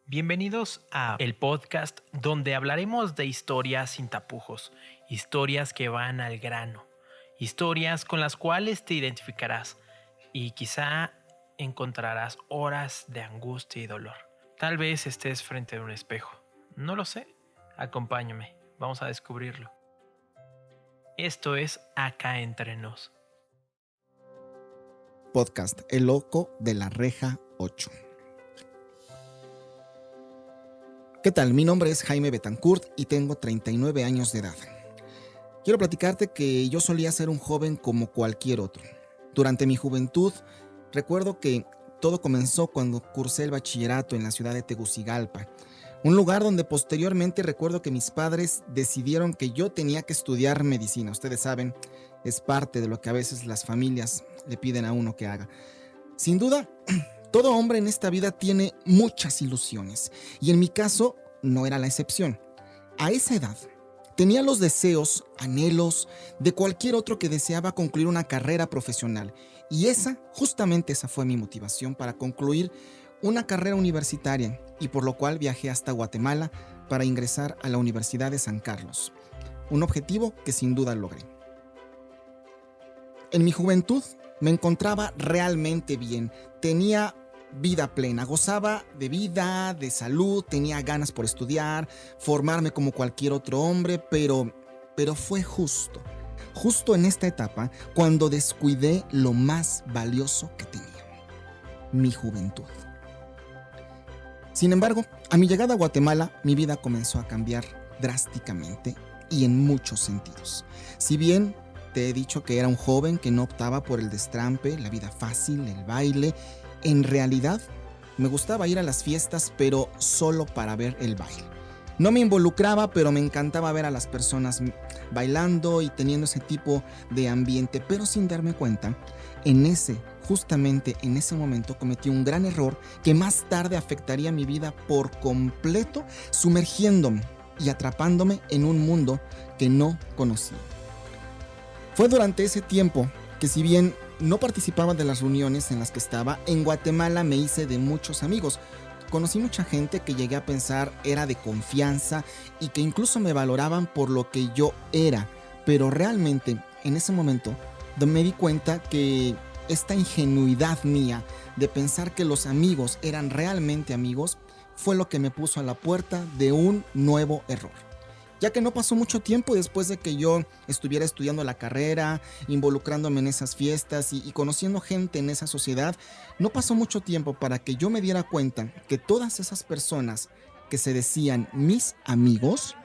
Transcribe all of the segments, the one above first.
Bienvenidos a el podcast donde hablaremos de historias sin tapujos, historias que van al grano, historias con las cuales te identificarás y quizá encontrarás horas de angustia y dolor. Tal vez estés frente a un espejo, no lo sé. Acompáñame, vamos a descubrirlo. Esto es Acá Entre Nos. Podcast El Loco de la Reja 8. ¿Qué tal? Mi nombre es Jaime Betancourt y tengo 39 años de edad. Quiero platicarte que yo solía ser un joven como cualquier otro. Durante mi juventud, recuerdo que todo comenzó cuando cursé el bachillerato en la ciudad de Tegucigalpa, un lugar donde posteriormente recuerdo que mis padres decidieron que yo tenía que estudiar medicina. Ustedes saben, es parte de lo que a veces las familias le piden a uno que haga. Sin duda, todo hombre en esta vida tiene muchas ilusiones y en mi caso no era la excepción. A esa edad tenía los deseos, anhelos de cualquier otro que deseaba concluir una carrera profesional y justamente esa fue mi motivación para concluir una carrera universitaria y por lo cual viajé hasta Guatemala para ingresar a la Universidad de San Carlos, un objetivo que sin duda logré. En mi juventud me encontraba realmente bien, tenía vida plena, gozaba de vida, de salud, tenía ganas por estudiar, formarme como cualquier otro hombre, pero fue justo en esta etapa cuando descuidé lo más valioso que tenía, mi juventud. Sin embargo, a mi llegada a Guatemala, mi vida comenzó a cambiar drásticamente y en muchos sentidos. Si bien te he dicho que era un joven que no optaba por el destrampe, la vida fácil, el baile, en realidad me gustaba ir a las fiestas, pero solo para ver el baile. No me involucraba, pero me encantaba ver a las personas bailando y teniendo ese tipo de ambiente, pero sin darme cuenta, justamente en ese momento cometí un gran error que más tarde afectaría mi vida por completo, sumergiéndome y atrapándome en un mundo que no conocía. Fue durante ese tiempo que, si bien no participaba de las reuniones en las que estaba, en Guatemala me hice de muchos amigos. Conocí mucha gente que llegué a pensar era de confianza y que incluso me valoraban por lo que yo era. Pero realmente, en ese momento, me di cuenta que esta ingenuidad mía de pensar que los amigos eran realmente amigos fue lo que me puso a la puerta de un nuevo error. Ya que no pasó mucho tiempo después de que yo estuviera estudiando la carrera, involucrándome en esas fiestas y conociendo gente en esa sociedad, no pasó mucho tiempo para que yo me diera cuenta que todas esas personas que se decían mis amigos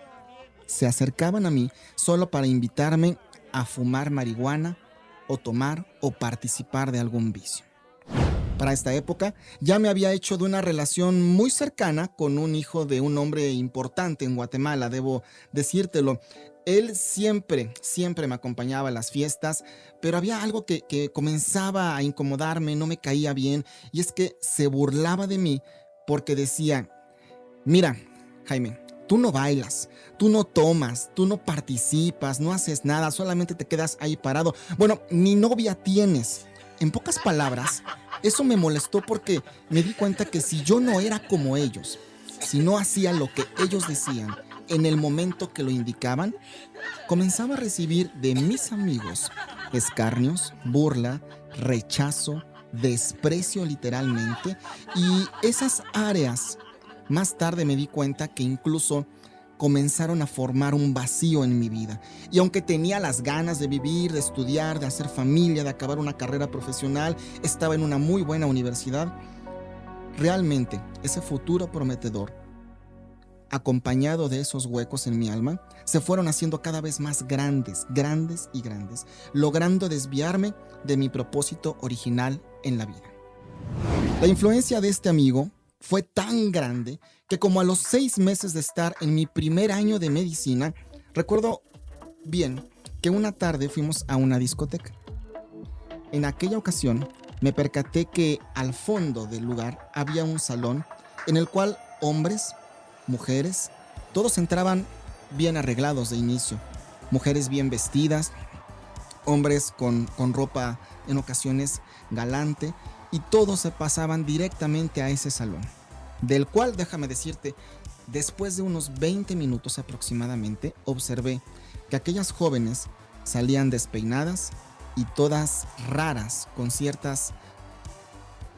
se acercaban a mí solo para invitarme a fumar marihuana o tomar o participar de algún vicio. Para esta época ya me había hecho de una relación muy cercana con un hijo de un hombre importante en Guatemala, debo decírtelo. Él siempre me acompañaba a las fiestas, pero había algo que comenzaba a incomodarme, no me caía bien, y es que se burlaba de mí porque decía: mira, Jaime, tú no bailas, tú no tomas, tú no participas, no haces nada, solamente te quedas ahí parado. Bueno, ni novia tienes. En pocas palabras, eso me molestó porque me di cuenta que si yo no era como ellos, si no hacía lo que ellos decían en el momento que lo indicaban, comenzaba a recibir de mis amigos escarnios, burla, rechazo, desprecio literalmente, y esas áreas más tarde me di cuenta que incluso comenzaron a formar un vacío en mi vida. Y aunque tenía las ganas de vivir, de estudiar, de hacer familia, de acabar una carrera profesional, estaba en una muy buena universidad, realmente ese futuro prometedor, acompañado de esos huecos en mi alma, se fueron haciendo cada vez más grandes, logrando desviarme de mi propósito original en la vida. La influencia de este amigo fue tan grande que, como a los 6 meses de estar en mi primer año de medicina, recuerdo bien que una tarde fuimos a una discoteca. En aquella ocasión me percaté que al fondo del lugar había un salón en el cual hombres, mujeres, todos entraban bien arreglados de inicio. Mujeres bien vestidas, hombres con ropa en ocasiones galante, y todos se pasaban directamente a ese salón. del cual, déjame decirte, después de unos 20 minutos aproximadamente, observé que aquellas jóvenes salían despeinadas y todas raras, con ciertas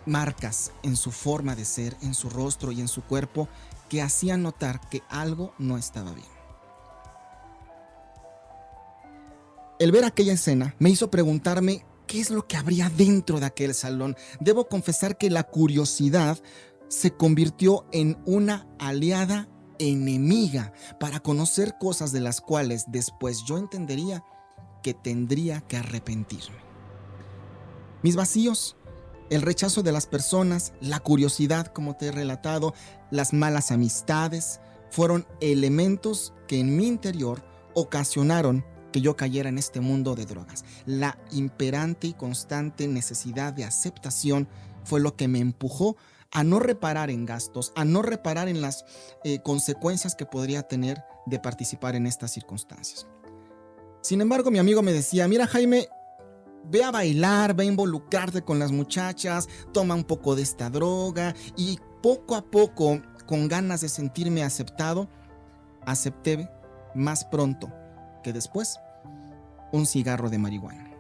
marcas en su forma de ser, en su rostro y en su cuerpo, que hacían notar que algo no estaba bien. El ver aquella escena me hizo preguntarme qué es lo que habría dentro de aquel salón. Debo confesar que la curiosidad se convirtió en una aliada enemiga para conocer cosas de las cuales después yo entendería que tendría que arrepentirme. Mis vacíos, el rechazo de las personas, la curiosidad, como te he relatado, las malas amistades, fueron elementos que en mi interior ocasionaron que yo cayera en este mundo de drogas. La imperante y constante necesidad de aceptación fue lo que me empujó a no reparar en gastos, a no reparar en las consecuencias que podría tener de participar en estas circunstancias. Sin embargo, mi amigo me decía, mira Jaime, ve a bailar, ve a involucrarte con las muchachas, toma un poco de esta droga, y poco a poco, con ganas de sentirme aceptado, acepté más pronto que después un cigarro de marihuana.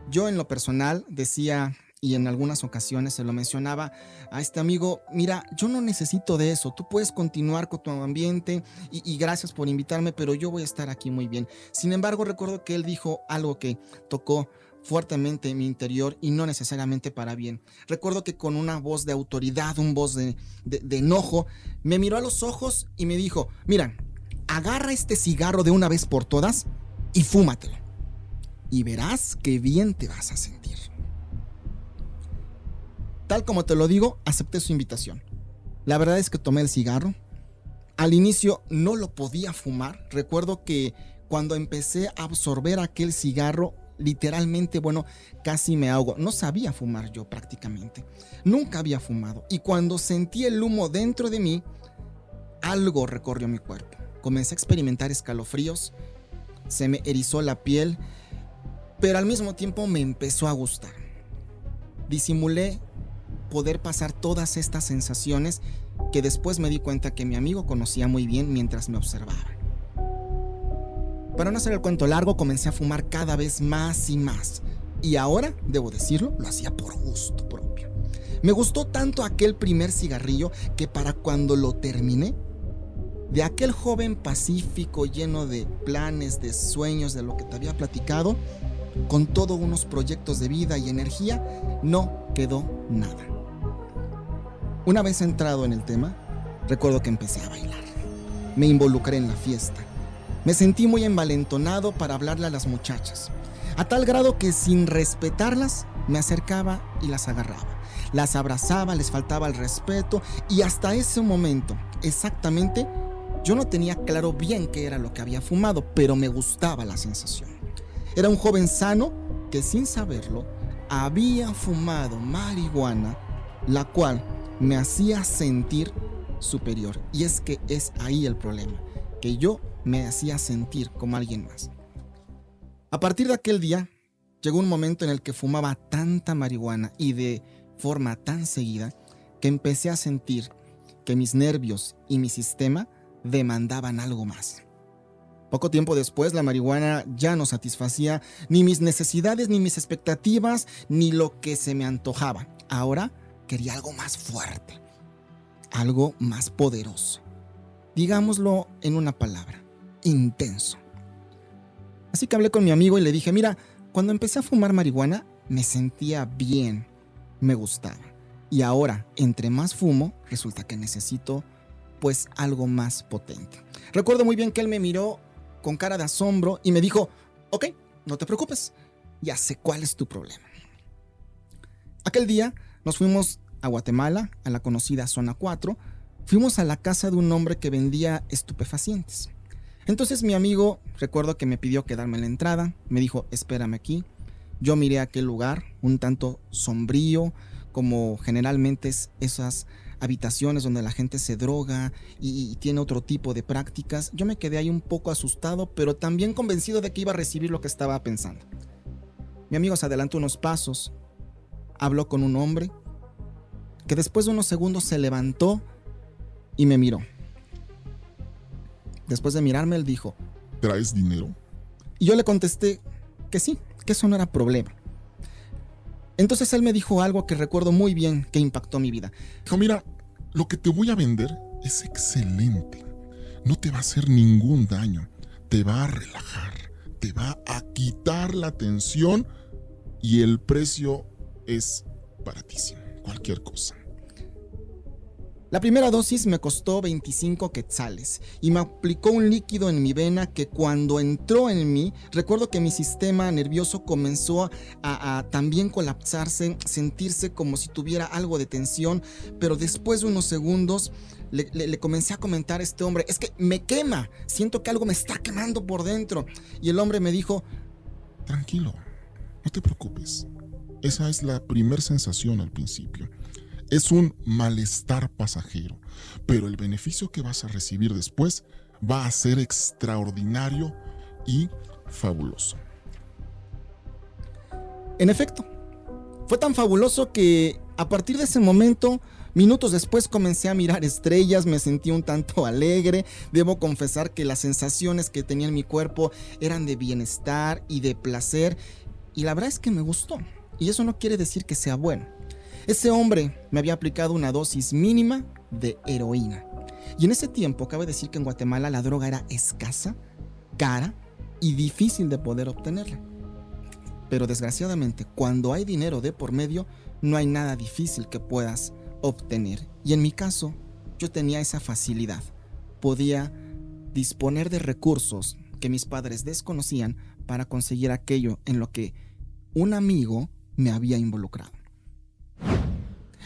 Yo en lo personal decía, y en algunas ocasiones se lo mencionaba a este amigo, mira, yo no necesito de eso, tú puedes continuar con tu ambiente y gracias por invitarme, pero yo voy a estar aquí muy bien. Sin embargo, recuerdo que él dijo algo que tocó fuertemente en mi interior y no necesariamente para bien. Recuerdo que con una voz de autoridad, una voz de enojo, me miró a los ojos y me dijo, mira, agarra este cigarro de una vez por todas y fúmatelo. Y verás qué bien te vas a sentir. Tal como te lo digo, acepté su invitación. La verdad es que tomé el cigarro. Al inicio no lo podía fumar. Recuerdo que cuando empecé a absorber aquel cigarro, literalmente, casi me ahogo. No sabía fumar yo prácticamente. Nunca había fumado. Y cuando sentí el humo dentro de mí, algo recorrió mi cuerpo. Comencé a experimentar escalofríos, se me erizó la piel, pero al mismo tiempo me empezó a gustar. Disimulé poder pasar todas estas sensaciones que después me di cuenta que mi amigo conocía muy bien mientras me observaba. Para no hacer el cuento largo, comencé a fumar cada vez más y más. Y ahora, debo decirlo, lo hacía por gusto propio. Me gustó tanto aquel primer cigarrillo que para cuando lo terminé, de aquel joven pacífico lleno de planes, de sueños, de lo que te había platicado, con todos unos proyectos de vida y energía, no quedó nada. Una vez entrado en el tema, recuerdo que empecé a bailar. Me involucré en la fiesta. Me sentí muy envalentonado para hablarle a las muchachas, a tal grado que sin respetarlas, me acercaba y las agarraba. Las abrazaba, les faltaba el respeto y hasta ese momento, exactamente, yo no tenía claro bien qué era lo que había fumado, pero me gustaba la sensación. Era un joven sano que sin saberlo había fumado marihuana, la cual me hacía sentir superior. Y es que es ahí el problema, que yo me hacía sentir como alguien más. A partir de aquel día, llegó un momento en el que fumaba tanta marihuana y de forma tan seguida que empecé a sentir que mis nervios y mi sistema demandaban algo más. Poco tiempo después, la marihuana ya no satisfacía ni mis necesidades, ni mis expectativas, ni lo que se me antojaba. Ahora quería algo más fuerte, algo más poderoso. Digámoslo en una palabra, intenso. Así que hablé con mi amigo y le dije, mira, cuando empecé a fumar marihuana, me sentía bien, me gustaba. Y ahora, entre más fumo, resulta que necesito, algo más potente. Recuerdo muy bien que él me miró con cara de asombro y me dijo, ok, no te preocupes, ya sé cuál es tu problema. Aquel día nos fuimos a Guatemala, a la conocida Zona 4, fuimos a la casa de un hombre que vendía estupefacientes. Entonces mi amigo, recuerdo que me pidió quedarme en la entrada, me dijo, espérame aquí. Yo miré aquel lugar, un tanto sombrío, como generalmente es esas habitaciones donde la gente se droga y tiene otro tipo de prácticas. Yo me quedé ahí un poco asustado, pero también convencido de que iba a recibir lo que estaba pensando. Mi amigo se adelantó unos pasos, habló con un hombre, que después de unos segundos se levantó y me miró. Después de mirarme, él dijo: ¿traes dinero? Y yo le contesté que sí, que eso no era problema. Entonces él me dijo algo que recuerdo muy bien que impactó mi vida. Dijo, mira, lo que te voy a vender es excelente. No te va a hacer ningún daño. Te va a relajar. Te va a quitar la tensión y el precio es baratísimo. Cualquier cosa. La primera dosis me costó 25 quetzales y me aplicó un líquido en mi vena que cuando entró en mí, recuerdo que mi sistema nervioso comenzó a también colapsarse, sentirse como si tuviera algo de tensión, pero después de unos segundos le comencé a comentar a este hombre: es que me quema, siento que algo me está quemando por dentro. Y el hombre me dijo: tranquilo, no te preocupes. Esa es la primera sensación al principio. Es un malestar pasajero, pero el beneficio que vas a recibir después va a ser extraordinario y fabuloso. En efecto, fue tan fabuloso que a partir de ese momento, minutos después, comencé a mirar estrellas, me sentí un tanto alegre. Debo confesar que las sensaciones que tenía en mi cuerpo eran de bienestar y de placer, y la verdad es que me gustó, y eso no quiere decir que sea bueno. Ese hombre me había aplicado una dosis mínima de heroína. Y en ese tiempo, cabe decir que en Guatemala la droga era escasa, cara y difícil de poder obtenerla. Pero desgraciadamente, cuando hay dinero de por medio, no hay nada difícil que puedas obtener. Y en mi caso, yo tenía esa facilidad. Podía disponer de recursos que mis padres desconocían para conseguir aquello en lo que un amigo me había involucrado.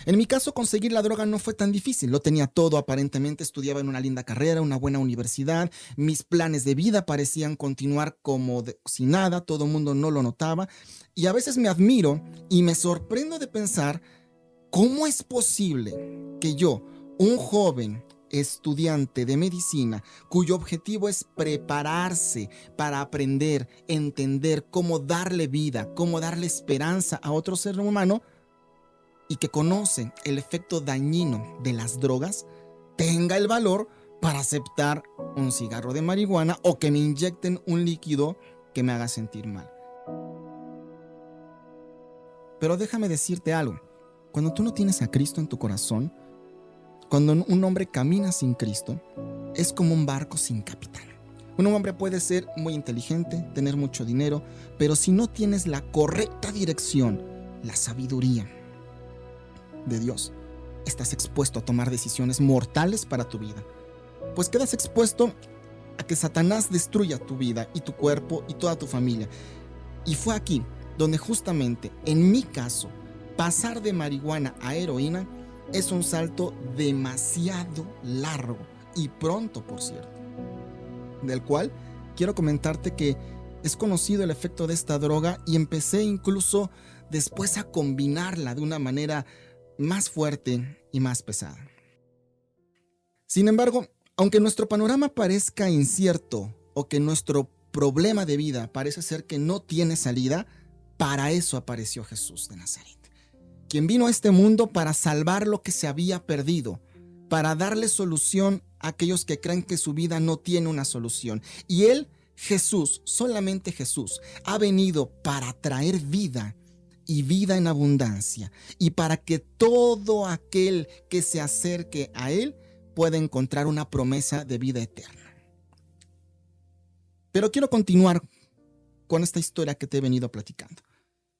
En mi caso, conseguir la droga no fue tan difícil. Lo tenía todo, aparentemente estudiaba en una linda carrera, una buena universidad. Mis planes de vida parecían continuar como si nada, todo el mundo no lo notaba. Y a veces me admiro y me sorprendo de pensar cómo es posible que yo, un joven estudiante de medicina, cuyo objetivo es prepararse para aprender, entender cómo darle vida, cómo darle esperanza a otro ser humano, y que conoce el efecto dañino de las drogas, tenga el valor para aceptar un cigarro de marihuana o que me inyecten un líquido que me haga sentir mal. Pero déjame decirte algo: cuando tú no tienes a Cristo en tu corazón, cuando un hombre camina sin Cristo, es como un barco sin capitán. Un hombre puede ser muy inteligente, tener mucho dinero, pero si no tienes la correcta dirección, la sabiduría de Dios, estás expuesto a tomar decisiones mortales para tu vida, pues quedas expuesto a que Satanás destruya tu vida y tu cuerpo y toda tu familia. Y fue aquí donde justamente, en mi caso, pasar de marihuana a heroína es un salto demasiado largo y pronto, por cierto, del cual quiero comentarte que es conocido el efecto de esta droga y empecé incluso después a combinarla de una manera más fuerte y más pesada. Sin embargo, aunque nuestro panorama parezca incierto o que nuestro problema de vida parece ser que no tiene salida, para eso apareció Jesús de Nazaret, quien vino a este mundo para salvar lo que se había perdido, para darle solución a aquellos que creen que su vida no tiene una solución. Y Él, Jesús, solamente Jesús, ha venido para traer vida y vida en abundancia, y para que todo aquel que se acerque a Él pueda encontrar una promesa de vida eterna. Pero quiero continuar con esta historia que te he venido platicando.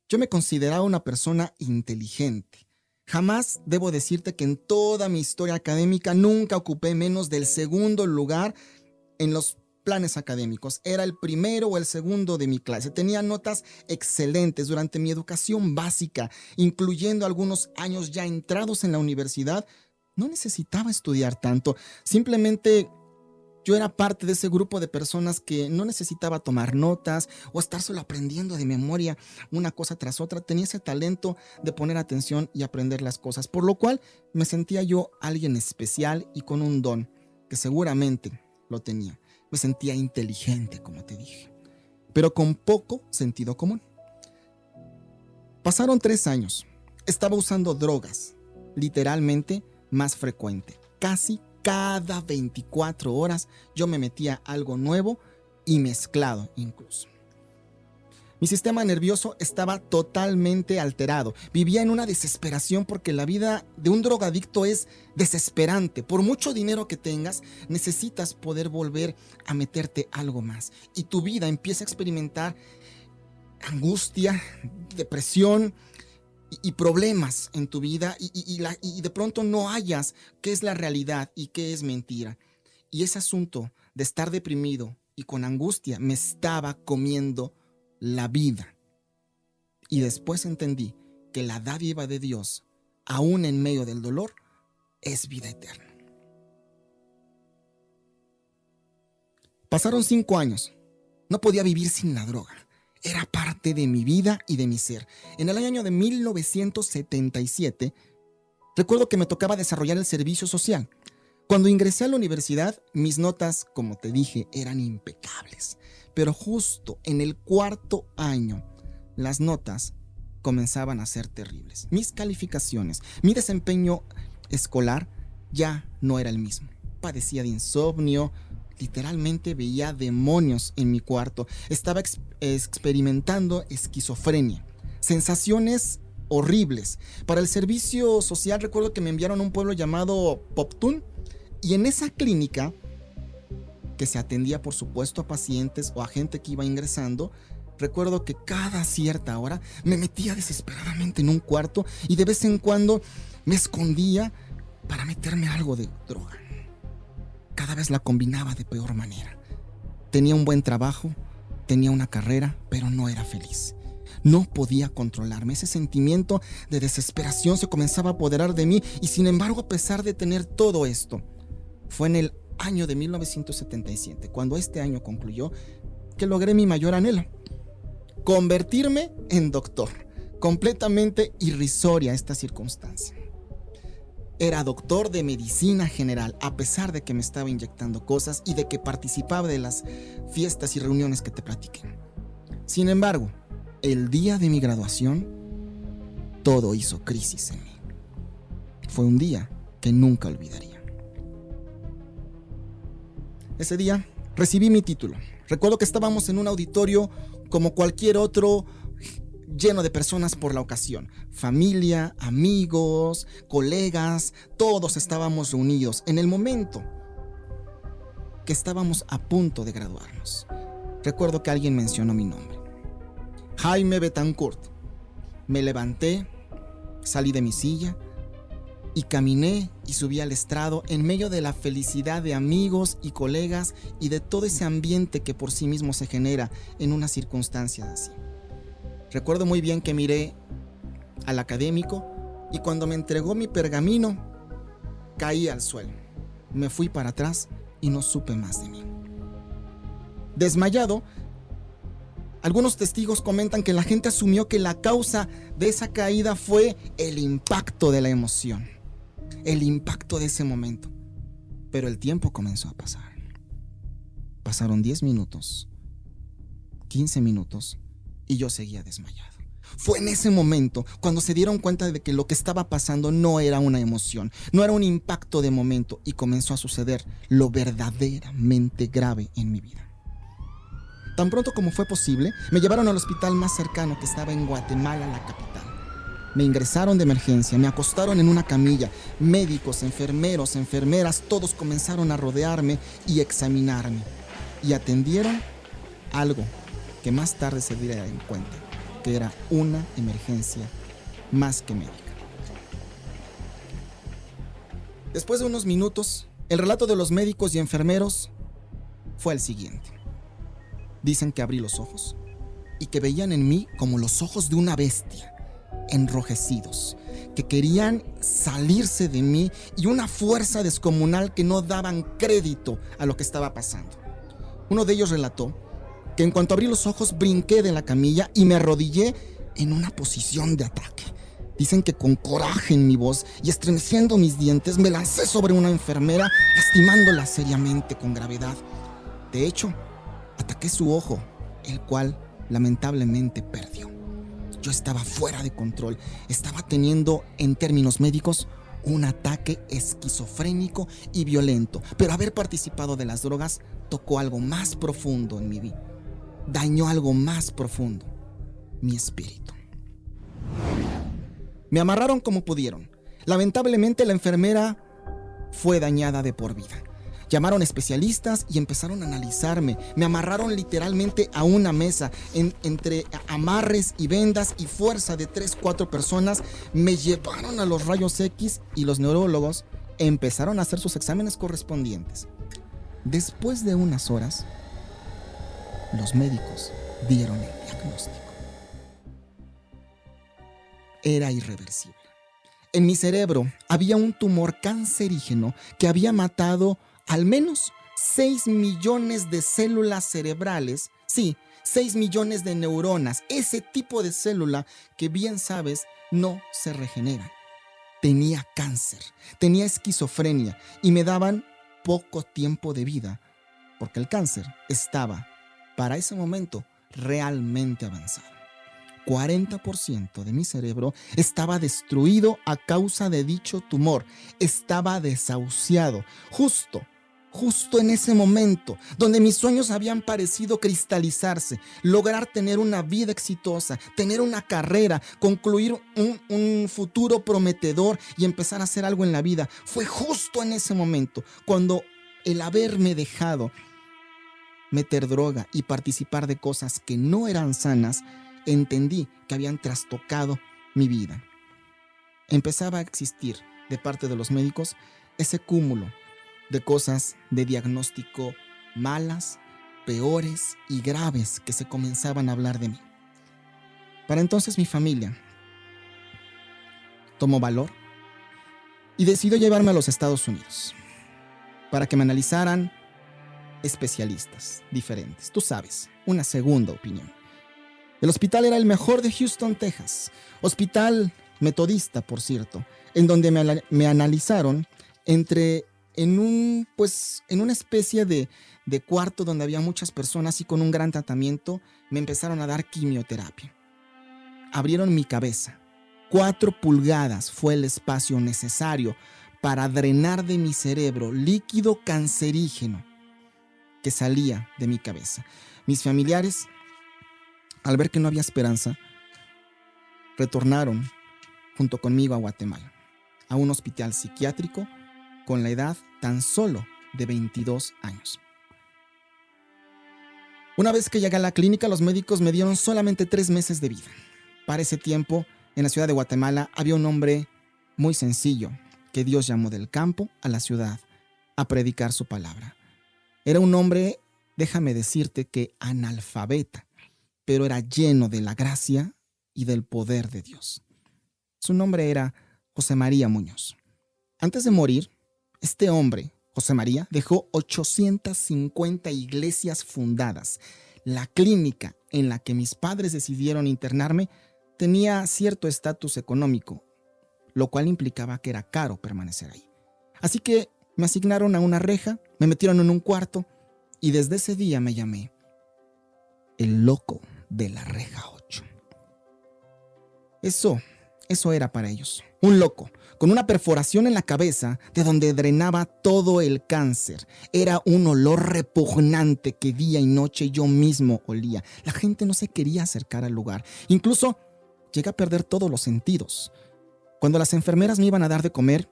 Yo me consideraba una persona inteligente. Jamás, debo decirte que en toda mi historia académica nunca ocupé menos del segundo lugar en los planes académicos. Era el primero o el segundo de mi clase. Tenía notas excelentes durante mi educación básica, incluyendo algunos años ya entrados en la universidad. No necesitaba estudiar tanto. Simplemente yo era parte de ese grupo de personas que no necesitaba tomar notas o estar solo aprendiendo de memoria una cosa tras otra. Tenía ese talento de poner atención y aprender las cosas, por lo cual me sentía yo alguien especial y con un don que seguramente lo tenía. Me sentía inteligente, como te dije, pero con poco sentido común. Pasaron 3 años. Estaba usando drogas, literalmente más frecuente, casi Cada 24 horas yo me metía algo nuevo y mezclado incluso. Mi sistema nervioso estaba totalmente alterado. Vivía en una desesperación porque la vida de un drogadicto es desesperante. Por mucho dinero que tengas, necesitas poder volver a meterte algo más. Y tu vida empieza a experimentar angustia, depresión y problemas en tu vida. Y de pronto no hallas qué es la realidad y qué es mentira. Y ese asunto de estar deprimido y con angustia me estaba comiendo la vida. Y después entendí que la dádiva de Dios, aún en medio del dolor, es vida eterna. Pasaron 5 años. No podía vivir sin la droga. Era parte de mi vida y de mi ser. En el año de 1977, recuerdo que me tocaba desarrollar el servicio social. Cuando ingresé a la universidad, mis notas, como te dije, eran impecables. Pero justo en el 4º año, las notas comenzaban a ser terribles. Mis calificaciones, mi desempeño escolar ya no era el mismo. Padecía de insomnio, literalmente veía demonios en mi cuarto. Estaba experimentando esquizofrenia, sensaciones horribles. Para el servicio social recuerdo que me enviaron a un pueblo llamado Poptún, y en esa clínica, que se atendía por supuesto a pacientes o a gente que iba ingresando, recuerdo que cada cierta hora me metía desesperadamente en un cuarto y de vez en cuando me escondía para meterme algo de droga. Cada vez la combinaba de peor manera. Tenía un buen trabajo, tenía una carrera, pero no era feliz. No podía controlarme. Ese sentimiento de desesperación se comenzaba a apoderar de mí y sin embargo, a pesar de tener todo esto, fue en el año de 1977, cuando este año concluyó, que logré mi mayor anhelo: convertirme en doctor. Completamente irrisoria esta circunstancia. Era doctor de medicina general, a pesar de que me estaba inyectando cosas y de que participaba de las fiestas y reuniones que te platiqué. Sin embargo, el día de mi graduación, todo hizo crisis en mí. Fue un día que nunca olvidaría. Ese día recibí mi título. Recuerdo que estábamos en un auditorio como cualquier otro, lleno de personas por la ocasión. Familia, amigos, colegas, todos estábamos reunidos en el momento que estábamos a punto de graduarnos. Recuerdo que alguien mencionó mi nombre: Jaime Betancourt. Me levanté, salí de mi silla y caminé y subí al estrado en medio de la felicidad de amigos y colegas y de todo ese ambiente que por sí mismo se genera en una circunstancia así. Recuerdo muy bien que miré al académico y cuando me entregó mi pergamino, caí al suelo. Me fui para atrás y no supe más de mí. Desmayado, algunos testigos comentan que la gente asumió que la causa de esa caída fue el impacto de la emoción, el impacto de ese momento. Pero el tiempo comenzó a pasar. Pasaron 10 minutos, 15 minutos y yo seguía desmayado. Fue en ese momento cuando se dieron cuenta de que lo que estaba pasando no era una emoción, no era un impacto de momento, y comenzó a suceder lo verdaderamente grave en mi vida. Tan pronto como fue posible, me llevaron al hospital más cercano, que estaba en Guatemala, la capital. Me ingresaron de emergencia, me acostaron en una camilla. Médicos, enfermeros, enfermeras, todos comenzaron a rodearme y examinarme. Y atendieron algo que más tarde se diera en cuenta, que era una emergencia más que médica. Después de unos minutos, el relato de los médicos y enfermeros fue el siguiente. Dicen que abrí los ojos y que veían en mí como los ojos de una bestia, enrojecidos, que querían salirse de mí, y una fuerza descomunal que no daban crédito a lo que estaba pasando. Uno de ellos relató que en cuanto abrí los ojos brinqué de la camilla y me arrodillé en una posición de ataque. Dicen que con coraje en mi voz y estremeciendo mis dientes me lancé sobre una enfermera, lastimándola seriamente con gravedad. De hecho, ataqué su ojo, el cual lamentablemente perdió. Yo estaba fuera de control, estaba teniendo, en términos médicos, un ataque esquizofrénico y violento. Pero haber participado de las drogas tocó algo más profundo en mi vida. Dañó algo más profundo, mi espíritu. Me amarraron como pudieron. Lamentablemente la enfermera fue dañada de por vida. Llamaron especialistas y empezaron a analizarme. Me amarraron literalmente a una mesa. Entre amarres y vendas y fuerza de 3-4 personas, me llevaron a los rayos X y los neurólogos empezaron a hacer sus exámenes correspondientes. Después de unas horas, los médicos dieron el diagnóstico. Era irreversible. En mi cerebro había un tumor cancerígeno que había matado al menos 6 millones de células cerebrales. Sí, 6 millones de neuronas. Ese tipo de célula que bien sabes no se regenera. Tenía cáncer, tenía esquizofrenia y me daban poco tiempo de vida porque el cáncer estaba, para ese momento, realmente avanzado. 40% de mi cerebro estaba destruido a causa de dicho tumor. Estaba desahuciado. Justo en ese momento, donde mis sueños habían parecido cristalizarse, lograr tener una vida exitosa, tener una carrera, concluir un futuro prometedor y empezar a hacer algo en la vida. Fue justo en ese momento, cuando el haberme dejado meter droga y participar de cosas que no eran sanas, entendí que habían trastocado mi vida. Empezaba a existir de parte de los médicos ese cúmulo de cosas de diagnóstico malas, peores y graves que se comenzaban a hablar de mí. Para entonces mi familia tomó valor y decidió llevarme a los Estados Unidos para que me analizaran especialistas diferentes. Tú sabes, una segunda opinión. El hospital era el mejor de Houston, Texas. Hospital metodista, por cierto, en donde me analizaron en una especie de cuarto donde había muchas personas y con un gran tratamiento me empezaron a dar quimioterapia. Abrieron mi cabeza. 4 pulgadas fue el espacio necesario para drenar de mi cerebro líquido cancerígeno que salía de mi cabeza. Mis familiares, al ver que no había esperanza, retornaron junto conmigo a Guatemala, a un hospital psiquiátrico con la edad tan solo de 22 años. Una vez que llegué a la clínica, los médicos me dieron solamente 3 meses de vida. Para ese tiempo, en la ciudad de Guatemala, había un hombre muy sencillo que Dios llamó del campo a la ciudad a predicar su palabra. Era un hombre, déjame decirte que analfabeta, pero era lleno de la gracia y del poder de Dios. Su nombre era José María Muñoz. Antes de morir, este hombre, José María, dejó 850 iglesias fundadas. La clínica en la que mis padres decidieron internarme tenía cierto estatus económico, lo cual implicaba que era caro permanecer ahí. Así que me asignaron a una reja, me metieron en un cuarto y desde ese día me llamé el loco de la reja 8. Eso era para ellos. Un loco, con una perforación en la cabeza de donde drenaba todo el cáncer. Era un olor repugnante que día y noche yo mismo olía. La gente no se quería acercar al lugar. Incluso llegué a perder todos los sentidos. Cuando las enfermeras me iban a dar de comer,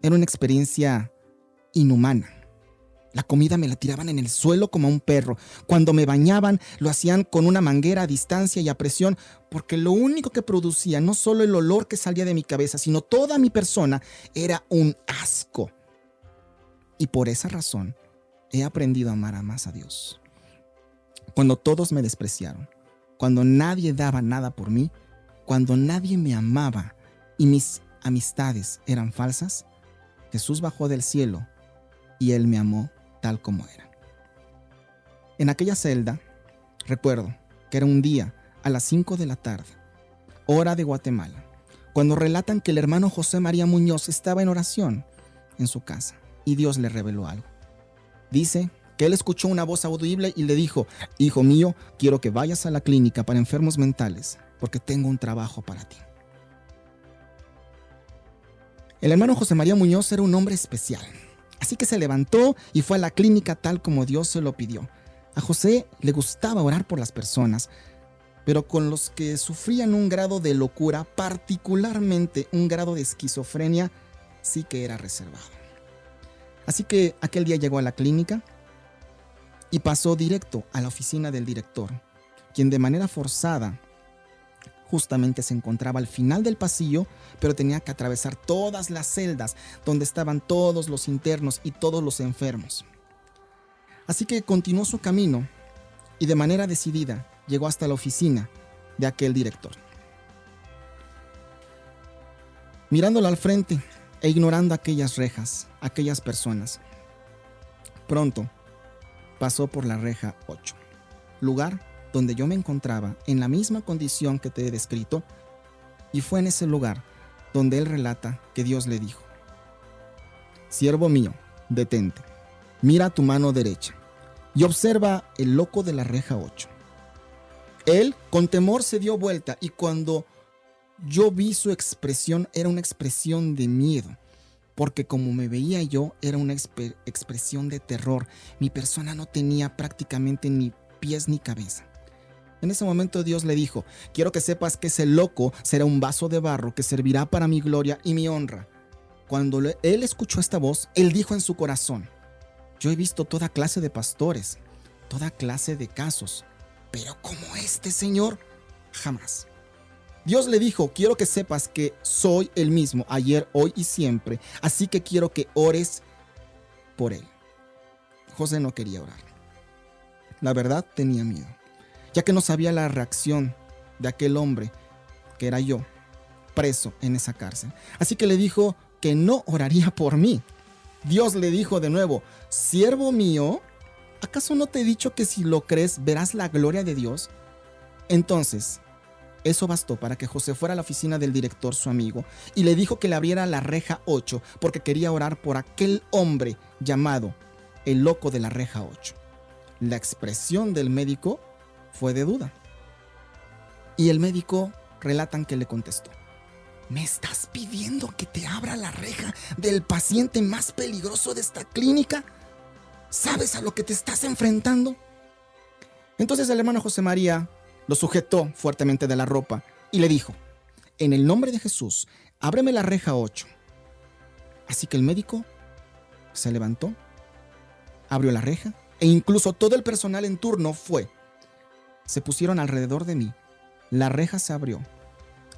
era una experiencia inhumana. La comida me la tiraban en el suelo como a un perro. Cuando me bañaban, lo hacían con una manguera a distancia y a presión, porque lo único que producía, no solo el olor que salía de mi cabeza, sino toda mi persona, era un asco. Y por esa razón, he aprendido a amar más a Dios. Cuando todos me despreciaron, cuando nadie daba nada por mí, cuando nadie me amaba y mis amistades eran falsas, Jesús bajó del cielo y Él me amó tal como era. En aquella celda, recuerdo que era un día a las 5 de la tarde, hora de Guatemala, cuando relatan que el hermano José María Muñoz estaba en oración en su casa y Dios le reveló algo. Dice que él escuchó una voz audible y le dijo: hijo mío, quiero que vayas a la clínica para enfermos mentales porque tengo un trabajo para ti. El hermano José María Muñoz era un hombre especial, así que se levantó y fue a la clínica tal como Dios se lo pidió. A José le gustaba orar por las personas, pero con los que sufrían un grado de locura, particularmente un grado de esquizofrenia, sí que era reservado. Así que aquel día llegó a la clínica y pasó directo a la oficina del director, quien de manera forzada justamente se encontraba al final del pasillo, pero tenía que atravesar todas las celdas donde estaban todos los internos y todos los enfermos. Así que continuó su camino y de manera decidida llegó hasta la oficina de aquel director. Mirándolo al frente e ignorando aquellas rejas, aquellas personas, pronto pasó por la reja 8, lugar donde yo me encontraba en la misma condición que te he descrito, y fue en ese lugar donde él relata que Dios le dijo: siervo mío, detente, mira a tu mano derecha y observa el loco de la reja 8. Él con temor se dio vuelta y cuando yo vi su expresión era una expresión de miedo, porque como me veía yo era una expresión de terror. Mi persona no tenía prácticamente ni pies ni cabeza. En ese momento Dios le dijo: quiero que sepas que ese loco será un vaso de barro que servirá para mi gloria y mi honra. Cuando él escuchó esta voz, él dijo en su corazón: yo he visto toda clase de pastores, toda clase de casos, pero como este, Señor, jamás. Dios le dijo: quiero que sepas que soy el mismo ayer, hoy y siempre, así que quiero que ores por él. José no quería orar. La verdad, tenía miedo, ya que no sabía la reacción de aquel hombre, que era yo, preso en esa cárcel. Así que le dijo que no oraría por mí. Dios le dijo de nuevo: siervo mío, ¿acaso no te he dicho que si lo crees verás la gloria de Dios? Entonces, eso bastó para que José fuera a la oficina del director, su amigo, y le dijo que le abriera la reja 8 porque quería orar por aquel hombre llamado el loco de la reja 8. La expresión del médico fue de duda. Y el médico relatan que le contestó: ¿me estás pidiendo que te abra la reja del paciente más peligroso de esta clínica? ¿Sabes a lo que te estás enfrentando? Entonces el hermano José María lo sujetó fuertemente de la ropa y le dijo: en el nombre de Jesús, ábreme la reja 8. Así que el médico se levantó, abrió la reja e incluso todo el personal en turno fue. Se pusieron alrededor de mí, la reja se abrió,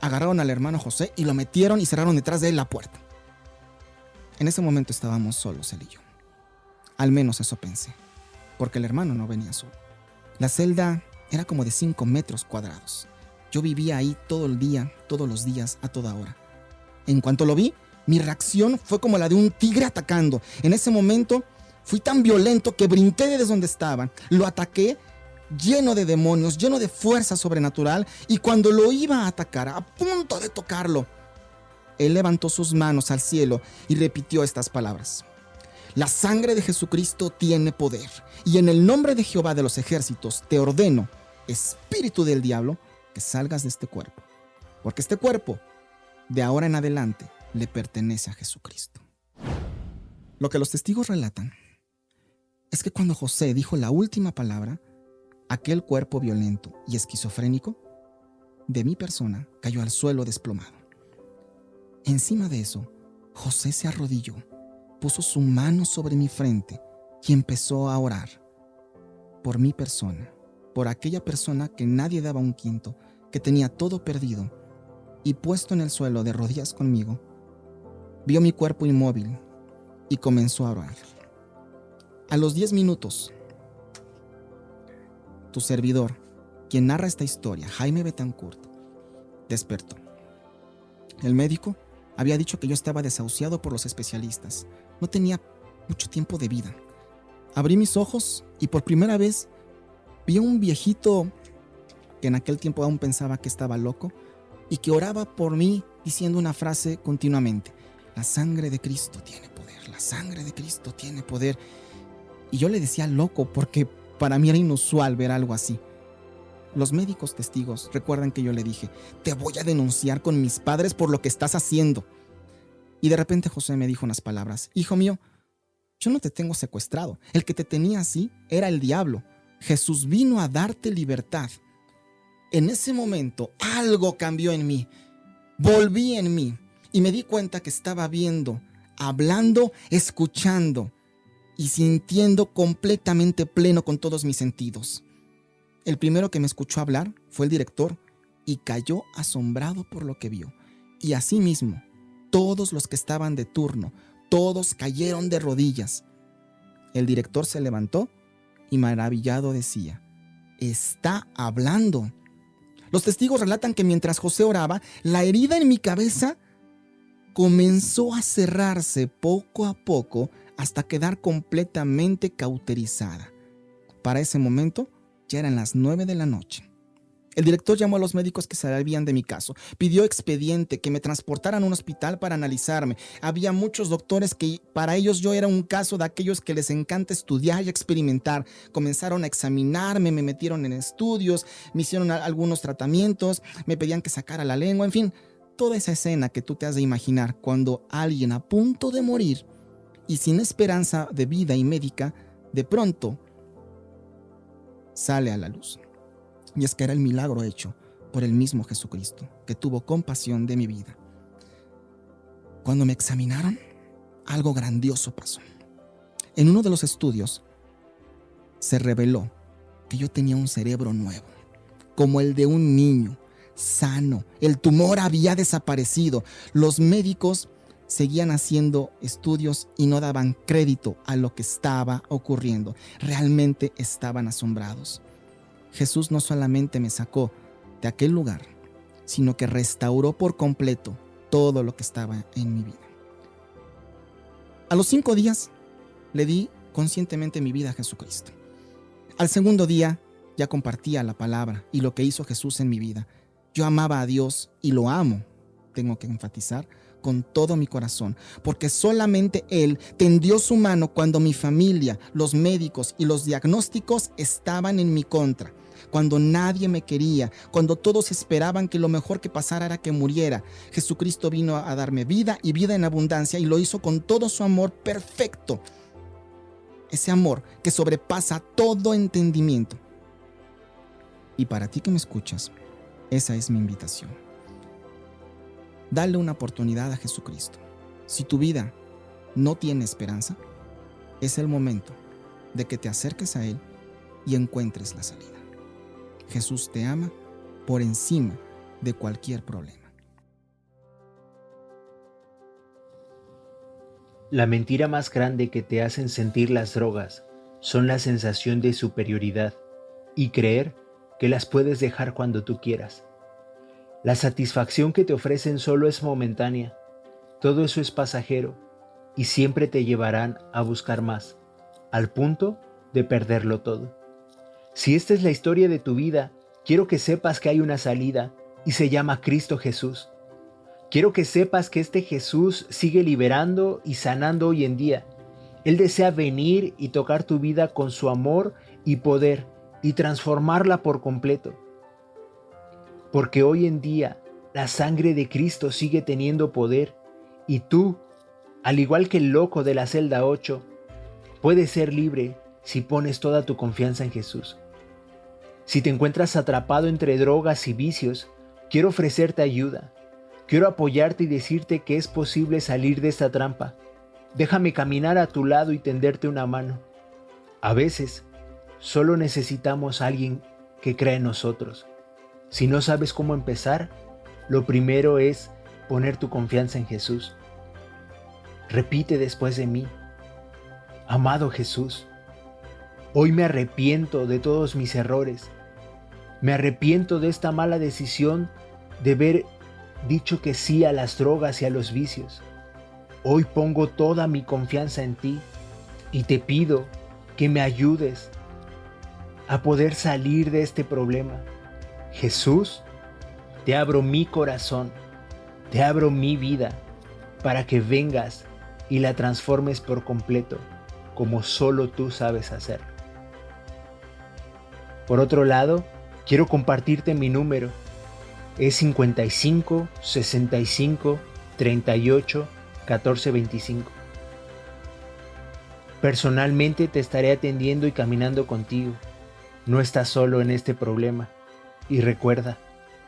agarraron al hermano José y lo metieron y cerraron detrás de él la puerta. En ese momento estábamos solos él y yo. Al menos eso pensé, porque el hermano no venía solo. La celda era como de 5 metros cuadrados. Yo vivía ahí todo el día, todos los días, a toda hora. En cuanto lo vi, mi reacción fue como la de un tigre atacando. En ese momento fui tan violento que brinqué desde donde estaba, lo ataqué lleno de demonios, lleno de fuerza sobrenatural, y cuando lo iba a atacar, a punto de tocarlo, él levantó sus manos al cielo y repitió estas palabras: la sangre de Jesucristo tiene poder, y en el nombre de Jehová de los ejércitos te ordeno, espíritu del diablo, que salgas de este cuerpo, porque este cuerpo, de ahora en adelante, le pertenece a Jesucristo. Lo que los testigos relatan es que cuando José dijo la última palabra, aquel cuerpo violento y esquizofrénico de mi persona cayó al suelo desplomado. Encima de eso, José se arrodilló, puso su mano sobre mi frente y empezó a orar por mi persona, por aquella persona que nadie daba un quinto, que tenía todo perdido, y puesto en el suelo de rodillas conmigo, vio mi cuerpo inmóvil y comenzó a orar. A los 10 minutos, tu servidor, quien narra esta historia, Jaime Betancourt, despertó. El médico había dicho que yo estaba desahuciado por los especialistas. No tenía mucho tiempo de vida. Abrí mis ojos y por primera vez vi a un viejito que en aquel tiempo aún pensaba que estaba loco y que oraba por mí diciendo una frase continuamente: la sangre de Cristo tiene poder, la sangre de Cristo tiene poder. Y yo le decía loco porque para mí era inusual ver algo así. Los médicos testigos recuerdan que yo le dije: te voy a denunciar con mis padres por lo que estás haciendo. Y de repente José me dijo unas palabras: hijo mío, yo no te tengo secuestrado. El que te tenía así era el diablo. Jesús vino a darte libertad. En ese momento algo cambió en mí. Volví en mí y me di cuenta que estaba viendo, hablando, escuchando y sintiendo completamente pleno con todos mis sentidos. El primero que me escuchó hablar fue el director y cayó asombrado por lo que vio. Y asimismo, todos los que estaban de turno, todos cayeron de rodillas. El director se levantó y maravillado decía: está hablando. Los testigos relatan que mientras José oraba, la herida en mi cabeza comenzó a cerrarse poco a poco hasta quedar completamente cauterizada. Para ese momento ya eran las 9 de la noche. El director llamó a los médicos que sabían de mi caso. Pidió expediente, que me transportaran a un hospital para analizarme. Había muchos doctores que para ellos yo era un caso de aquellos que les encanta estudiar y experimentar. Comenzaron a examinarme, me metieron en estudios, me hicieron algunos tratamientos, me pedían que sacara la lengua, en fin, toda esa escena que tú te has de imaginar cuando alguien a punto de morir y sin esperanza de vida y médica, de pronto sale a la luz. Y es que era el milagro hecho por el mismo Jesucristo, que tuvo compasión de mi vida. Cuando me examinaron, algo grandioso pasó. En uno de los estudios se reveló que yo tenía un cerebro nuevo, como el de un niño, sano. El tumor había desaparecido. Los médicos seguían haciendo estudios y no daban crédito a lo que estaba ocurriendo. Realmente estaban asombrados. Jesús no solamente me sacó de aquel lugar, sino que restauró por completo todo lo que estaba en mi vida. A los 5 días le di conscientemente mi vida a Jesucristo. Al segundo día ya compartía la palabra y lo que hizo Jesús en mi vida. Yo amaba a Dios y lo amo, tengo que enfatizar, con todo mi corazón, porque solamente Él tendió su mano cuando mi familia, los médicos y los diagnósticos estaban en mi contra, cuando nadie me quería, cuando todos esperaban que lo mejor que pasara era que muriera. Jesucristo vino a darme vida y vida en abundancia y lo hizo con todo su amor perfecto, ese amor que sobrepasa todo entendimiento. Y para ti que me escuchas, esa es mi invitación. Dale una oportunidad a Jesucristo. Si tu vida no tiene esperanza, es el momento de que te acerques a Él y encuentres la salida. Jesús te ama por encima de cualquier problema. La mentira más grande que te hacen sentir las drogas son la sensación de superioridad y creer que las puedes dejar cuando tú quieras. La satisfacción que te ofrecen solo es momentánea, todo eso es pasajero y siempre te llevarán a buscar más, al punto de perderlo todo. Si esta es la historia de tu vida, quiero que sepas que hay una salida y se llama Cristo Jesús. Quiero que sepas que este Jesús sigue liberando y sanando hoy en día. Él desea venir y tocar tu vida con su amor y poder y transformarla por completo. Porque hoy en día la sangre de Cristo sigue teniendo poder y tú, al igual que el loco de la celda 8, puedes ser libre si pones toda tu confianza en Jesús. Si te encuentras atrapado entre drogas y vicios, quiero ofrecerte ayuda. Quiero apoyarte y decirte que es posible salir de esta trampa. Déjame caminar a tu lado y tenderte una mano. A veces, solo necesitamos a alguien que crea en nosotros. Si no sabes cómo empezar, lo primero es poner tu confianza en Jesús. Repite después de mí: amado Jesús, hoy me arrepiento de todos mis errores. Me arrepiento de esta mala decisión de haber dicho que sí a las drogas y a los vicios. Hoy pongo toda mi confianza en ti y te pido que me ayudes a poder salir de este problema. Jesús, te abro mi corazón, te abro mi vida para que vengas y la transformes por completo, como solo tú sabes hacer. Por otro lado, quiero compartirte mi número. Es 55 65 38 14:25. Personalmente te estaré atendiendo y caminando contigo. No estás solo en este problema. Y recuerda,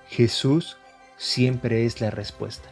Jesús siempre es la respuesta.